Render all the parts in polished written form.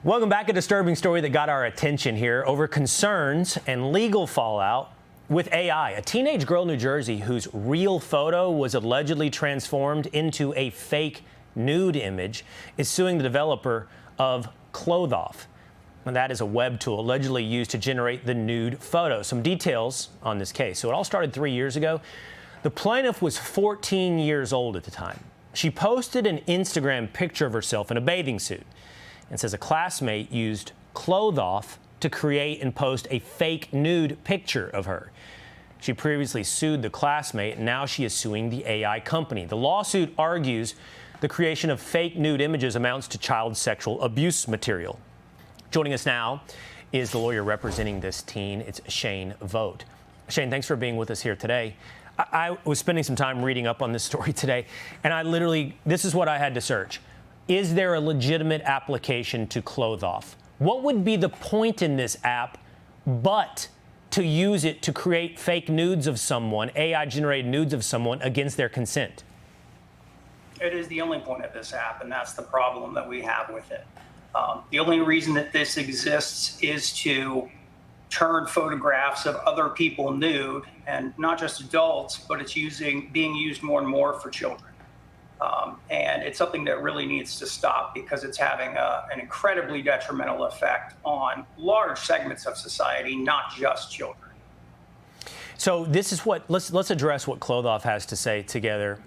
Welcome back. A disturbing story that got our attention here over concerns and legal fallout with AI. A teenage girl in New Jersey whose real photo was allegedly transformed into a fake nude image is suing the developer of Clothoff. And that is a web tool allegedly used to generate the nude photo. Some details on this case. So it all started 3 years ago. The plaintiff was 14 years old at the time. She posted an Instagram picture of herself in a bathing suit and says a classmate used Clothoff to create and post a fake nude picture of her. She previously sued the classmate, and now she is suing the AI company. The lawsuit argues the creation of fake nude images amounts to child sexual abuse material. Joining us now is the lawyer representing this teen. It's Shane Vogt. Shane, thanks for being with us here today. I was spending some time reading up on this story today, and this is what I had to search. Is there a legitimate application to Clothoff? What would be the point in this app but to use it to create fake nudes of someone, AI-generated nudes of someone against their consent? It is the only point of this app, and that's the problem that we have with it. The only reason that this exists is to turn photographs of other people nude, and not just adults, but it's being used more and more for children. And it's something that really needs to stop because it's having an incredibly detrimental effect on large segments of society, not just children. So this is let's address what Clothoff has to say together.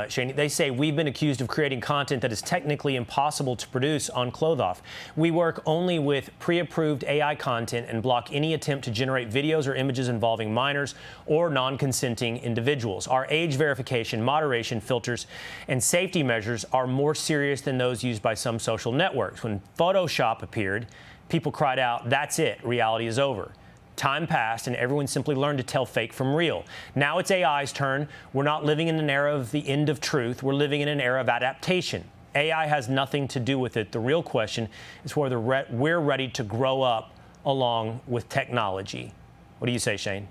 Shane, they say we've been accused of creating content that is technically impossible to produce on Clothoff. We work only with pre-approved AI content and block any attempt to generate videos or images involving minors or non-consenting individuals. Our age verification, moderation filters, and safety measures are more serious than those used by some social networks. When Photoshop appeared, people cried out, "That's it, reality is over." Time passed, and everyone simply learned to tell fake from real. Now it's AI's turn. We're not living in an era of the end of truth. We're living in an era of adaptation. AI has nothing to do with it. The real question is whether we're ready to grow up along with technology. What do you say, Shane?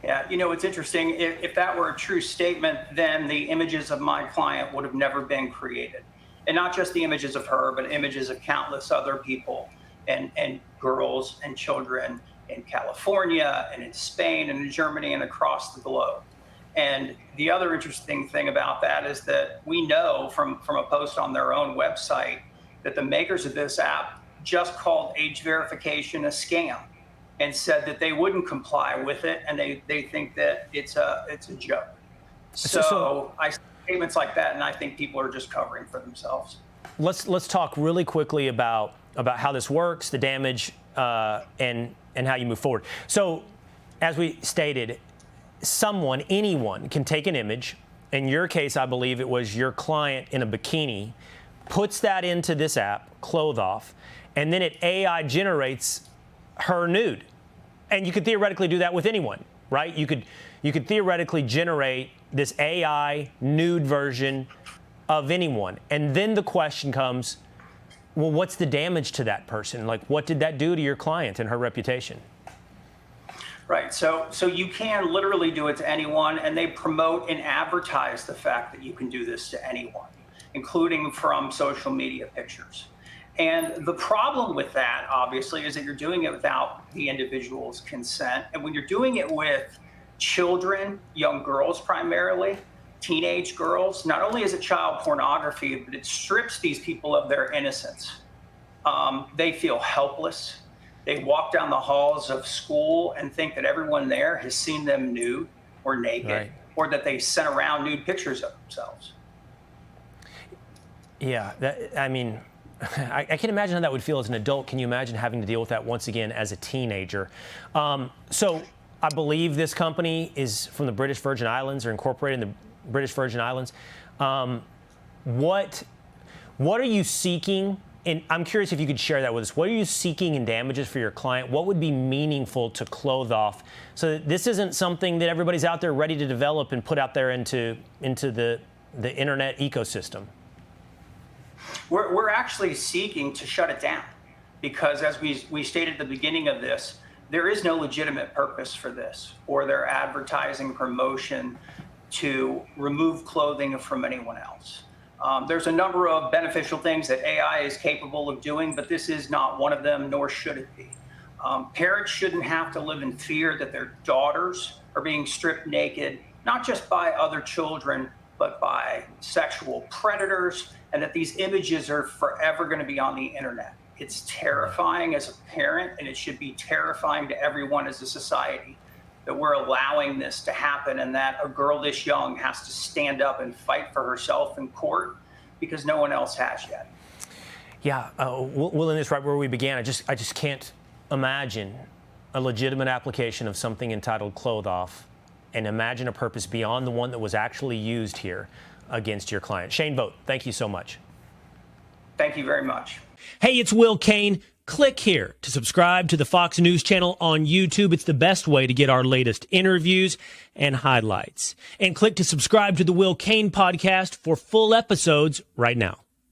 Yeah, it's interesting. If that were a true statement, then the images of my client would have never been created. And not just the images of her, but images of countless other people and girls and children in California and in Spain and in Germany and across the globe. And the other interesting thing about that is that we know from a post on their own website that the makers of this app just called age verification a scam and said that they wouldn't comply with it, and they think that it's a joke. So I see statements like that, and I think people are just covering for themselves. Let's talk really quickly about how this works, the damage, and how you move forward. So, as we stated, anyone can take an image. In your case, I believe it was your client in a bikini, puts that into this app, Clothoff, and then AI generates her nude. And you could theoretically do that with anyone, right? You could theoretically generate this AI nude version of anyone. And then the question comes, well, what's the damage to that person? Like, what did that do to your client and her reputation? Right. So you can literally do it to anyone, and they promote and advertise the fact that you can do this to anyone, including from social media pictures. And the problem with that, obviously, is that you're doing it without the individual's consent. And when you're doing it with children, young girls primarily, teenage girls, not only is it child pornography, but it strips these people of their innocence. They feel helpless. They walk down the halls of school and think that everyone there has seen them nude or naked, right, or that they sent around nude pictures of themselves. Yeah, I can imagine how that would feel as an adult. Can you imagine having to deal with that once again as a teenager? So I believe this company is from the British Virgin Islands, or incorporated in the British Virgin Islands. What are you seeking? And I'm curious if you could share that with us. What are you seeking in damages for your client? What would be meaningful to Clothoff so that this isn't something that everybody's out there ready to develop and put out there into the internet ecosystem? We're actually seeking to shut it down because, as we stated at the beginning of this, there is no legitimate purpose for this or their advertising promotion to remove clothing from anyone else. There's a number of beneficial things that AI is capable of doing, but this is not one of them, nor should it be. Parents shouldn't have to live in fear that their daughters are being stripped naked, not just by other children, but by sexual predators, and that these images are forever going to be on the internet. It's terrifying as a parent, and it should be terrifying to everyone as a society that we're allowing this to happen, and that a girl this young has to stand up and fight for herself in court because no one else has yet. Yeah, we'll end this right where we began. I just can't imagine a legitimate application of something entitled Clothe Off and imagine a purpose beyond the one that was actually used here against your client. Shane Vogt, thank you so much. Thank you very much. Hey, it's Will Cain. Click here to subscribe to the Fox News channel on YouTube. It's the best way to get our latest interviews and highlights. And click to subscribe to the Will Cain podcast for full episodes right now.